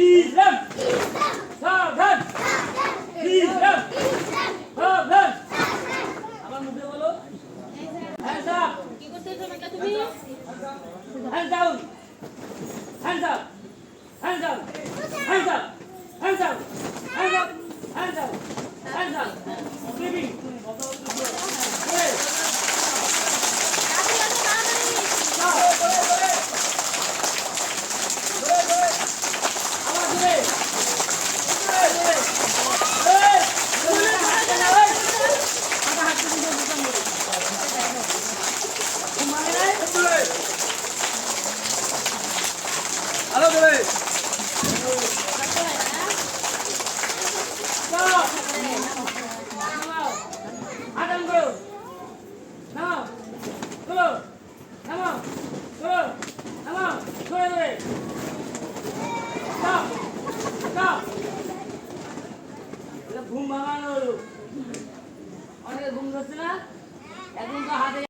ইসলাম সাবধান ইসলাম সাবধান আমার মুখে বলো হ্যান্ডস আপ কি করতেছো বেটা তুমি? Hands down hands up hands up hands up hands up hands up hands up hands up sleeping Halo boleh. Adam go. Now. Go. Come on. Go. Come on. Go away. Stop. Stop. ঘুম ভাঙানো হলো অনেক ঘুম ধরছে না এখন তো হাতে